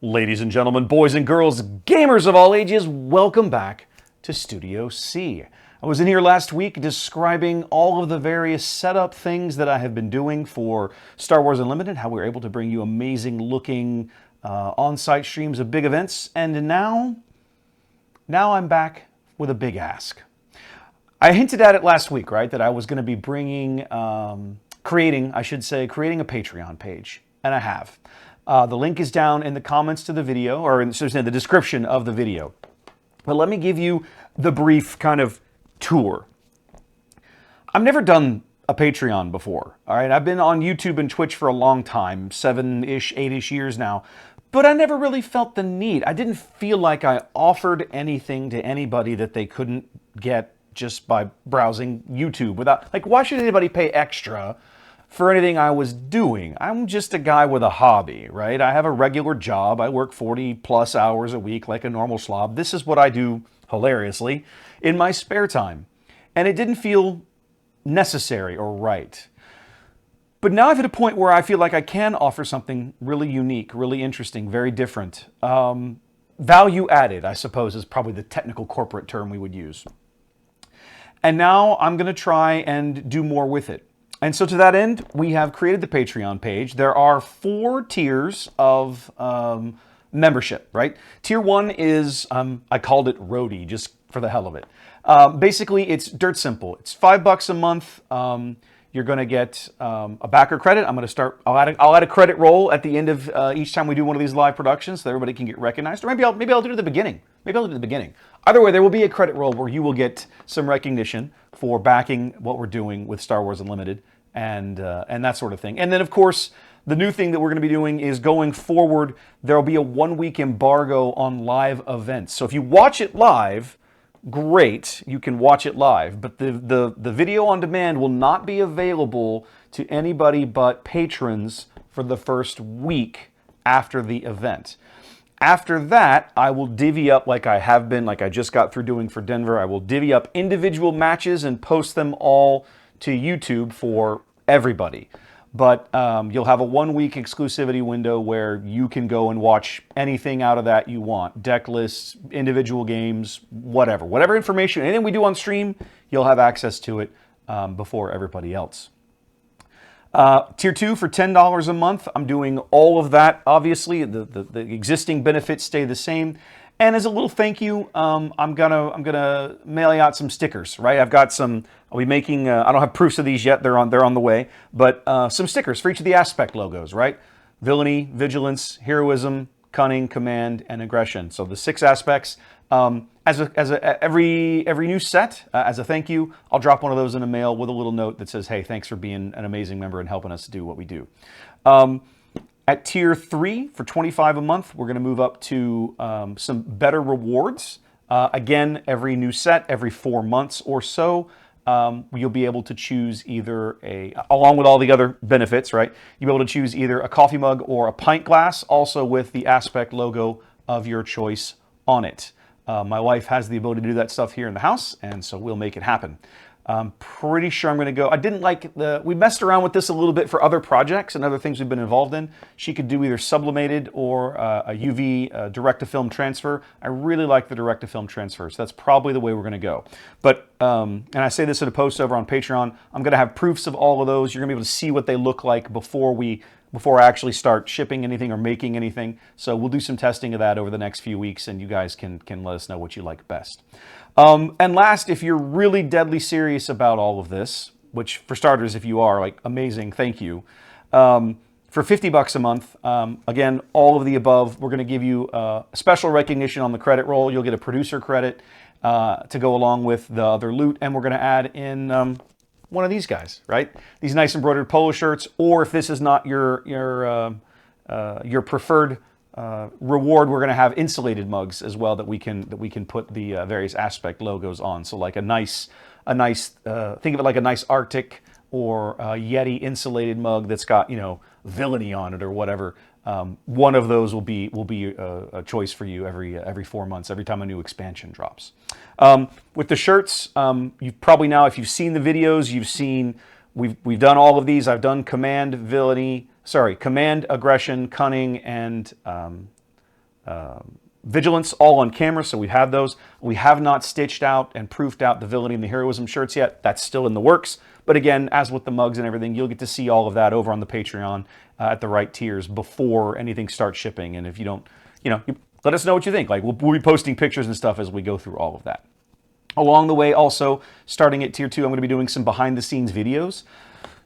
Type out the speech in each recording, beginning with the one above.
Ladies and gentlemen, boys and girls, gamers of all ages, welcome back to Studio C. I was in here last week describing all of the various setup things that I have been doing for Star Wars Unlimited, how we were able to bring you amazing looking on-site streams of big events, and now I'm back with a big ask. I hinted at it last week, right, that I was going to be creating a Patreon page, and I have. The link is down in the comments to the video, or in the description of the video. But let me give you the brief kind of tour. I've never done a Patreon before, all right? I've been on YouTube and Twitch for a long time, 7-ish, 8-ish years now, but I never really felt the need. I didn't feel like I offered anything to anybody that they couldn't get just by browsing YouTube without, like, why should anybody pay extra for anything I was doing? I'm just a guy with a hobby, right? I have a regular job. I work 40 plus hours a week like a normal slob. This is what I do, hilariously, in my spare time. And it didn't feel necessary or right. But now I've hit a point where I feel like I can offer something really unique, really interesting, very different. Value added, I suppose, is probably the technical corporate term we would use. And now I'm going to try and do more with it. And so to that end, we have created the Patreon page. There are 4 tiers of membership, right? Tier 1 is, I called it Roadie, just for the hell of it. Basically, it's dirt simple. It's $5 a month. You're going to get a backer credit. I'll add a credit roll at the end of each time we do one of these live productions so everybody can get recognized. Or maybe I'll do it at the beginning. Either way, there will be a credit roll where you will get some recognition for backing what we're doing with Star Wars Unlimited and that sort of thing. And then, of course, the new thing that we're going to be doing is going forward, there will be a 1-week embargo on live events. So if you watch it live, great, you can watch it live, but the video on demand will not be available to anybody but patrons for the first week after the event. After that, I will divvy up, like I have been, like I just got through doing for Denver, I will divvy up individual matches and post them all to YouTube for everybody. But you'll have a 1-week exclusivity window where you can go and watch anything out of that you want. Deck lists, individual games, whatever information, anything we do on stream, you'll have access to it before everybody else. Tier 2 for $10 a month. I'm doing all of that. Obviously, the existing benefits stay the same. And as a little thank you, I'm gonna mail you out some stickers, right? I'll be making. I don't have proofs of these yet. They're on the way. But some stickers for each of the aspect logos, right? Villainy, vigilance, heroism, cunning, command, and aggression. So the 6 aspects. Every new set, as a thank you, I'll drop one of those in the mail with a little note that says, "Hey, thanks for being an amazing member and helping us do what we do." At tier 3 for $25 a month, we're going to move up to some better rewards. Again, every new set, every 4 months or so, you'll be able to choose either along with all the other benefits, right? You'll be able to choose either a coffee mug or a pint glass, also with the Aspect logo of your choice on it. My wife has the ability to do that stuff here in the house, and so we'll make it happen. I'm pretty sure I'm going to go. I didn't like we messed around with this a little bit for other projects and other things we've been involved in. She could do either sublimated or a UV direct-to-film transfer. I really like the direct-to-film transfer, so that's probably the way we're going to go. But, and I say this in a post over on Patreon, I'm going to have proofs of all of those. You're going to be able to see what they look like before I actually start shipping anything or making anything. So we'll do some testing of that over the next few weeks, and you guys can let us know what you like best. And last, if you're really deadly serious about all of this, which for starters, if you are, like, amazing, thank you. For $50 a month, again, all of the above, we're going to give you special recognition on the credit roll. You'll get a producer credit to go along with the other loot, and we're going to add in one of these guys, right? These nice embroidered polo shirts, or if this is not your preferred reward, we're going to have insulated mugs as well that we can put the various aspect logos on. So like a nice think of it like a nice Arctic or Yeti insulated mug that's got, villainy on it or whatever. One of those will be a choice for you every 4 months, every time a new expansion drops. With the shirts, you've probably now, if you've seen the videos, you've seen we've done all of these. I've done command, aggression, cunning, and Vigilance, all on camera, so we have those. We have not stitched out and proofed out the villainy and the heroism shirts yet. That's still in the works. But again, as with the mugs and everything, you'll get to see all of that over on the Patreon at the right tiers before anything starts shipping. And if you don't, let us know what you think. Like, we'll be posting pictures and stuff as we go through all of that. Along the way, also, starting at Tier 2, I'm going to be doing some behind-the-scenes videos.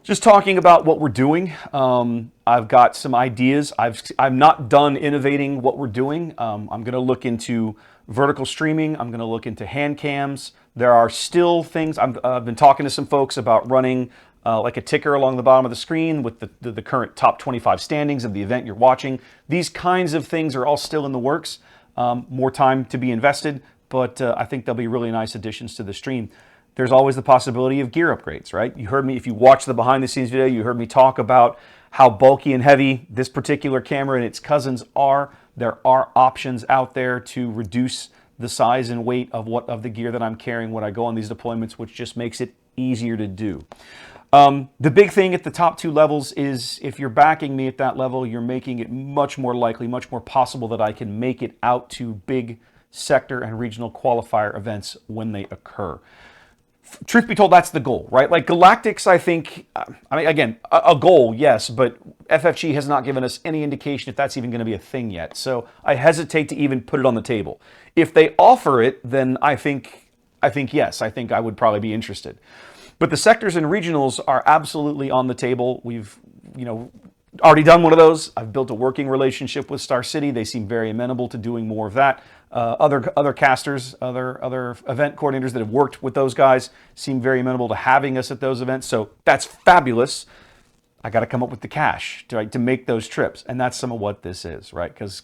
Just talking about what we're doing. I've got some ideas. I'm not done innovating what we're doing. I'm going to look into vertical streaming. I'm going to look into hand cams. There are still things. I've been talking to some folks about running like a ticker along the bottom of the screen with the current top 25 standings of the event you're watching. These kinds of things are all still in the works. More time to be invested, but I think they'll be really nice additions to the stream. There's always the possibility of gear upgrades, right? You heard me, if you watch the behind the scenes video, you heard me talk about how bulky and heavy this particular camera and its cousins are. There are options out there to reduce the size and weight of the gear that I'm carrying when I go on these deployments, which just makes it easier to do. The big thing at the top 2 levels is if you're backing me at that level, you're making it much more likely, much more possible that I can make it out to big sector and regional qualifier events when they occur. Truth be told, that's the goal, right? Like Galactics, I think, again, a goal, yes, but FFG has not given us any indication if that's even going to be a thing yet. So I hesitate to even put it on the table. If they offer it, then I think yes, I think I would probably be interested. But the sectors and regionals are absolutely on the table. We've, already done one of those. I've built a working relationship with Star City. They seem very amenable to doing more of that. Other casters, other event coordinators that have worked with those guys seem very amenable to having us at those events. So that's fabulous. I got to come up with the cash to make those trips. And that's some of what this is, right? Because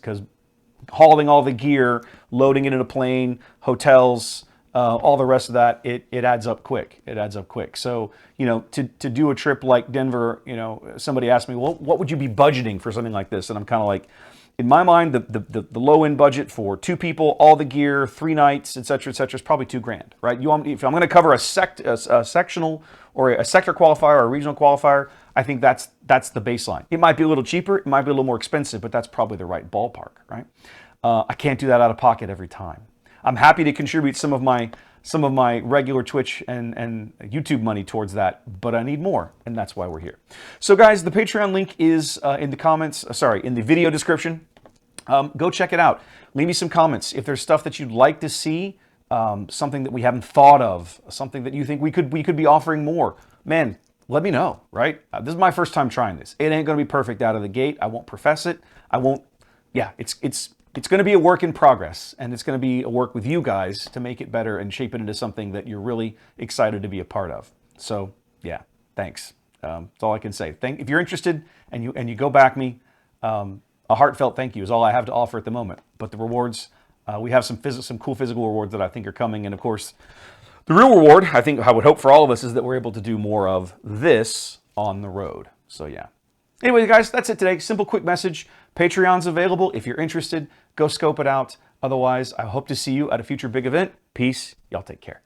hauling all the gear, loading it in a plane, hotels, all the rest of that, it adds up quick. It adds up quick. So, to do a trip like Denver, somebody asked me, well, what would you be budgeting for something like this? And I'm kind of like, in my mind, the low end budget for 2 people, all the gear, 3 nights, et cetera, is probably $2,000, right? If I'm going to cover a sectional or a sector qualifier or a regional qualifier, I think that's the baseline. It might be a little cheaper, it might be a little more expensive, but that's probably the right ballpark, right? I can't do that out of pocket every time. I'm happy to contribute some of my regular Twitch and YouTube money towards that, but I need more, and that's why we're here. So guys, the Patreon link is in the video description. Go check it out. Leave me some comments. If there's stuff that you'd like to see, something that we haven't thought of, something that you think we could be offering more, man, let me know, right? This is my first time trying this. It ain't gonna be perfect out of the gate. I won't profess it. It's going to be a work in progress, and it's going to be a work with you guys to make it better and shape it into something that you're really excited to be a part of. So, yeah, thanks. That's all I can say. If you're interested and you go back me, a heartfelt thank you is all I have to offer at the moment. But the rewards, we have some cool physical rewards that I think are coming, and of course, the real reward, I would hope for all of us, is that we're able to do more of this on the road. So, yeah. Anyway, guys, that's it today. Simple, quick message. Patreon's available. If you're interested, go scope it out. Otherwise, I hope to see you at a future big event. Peace. Y'all take care.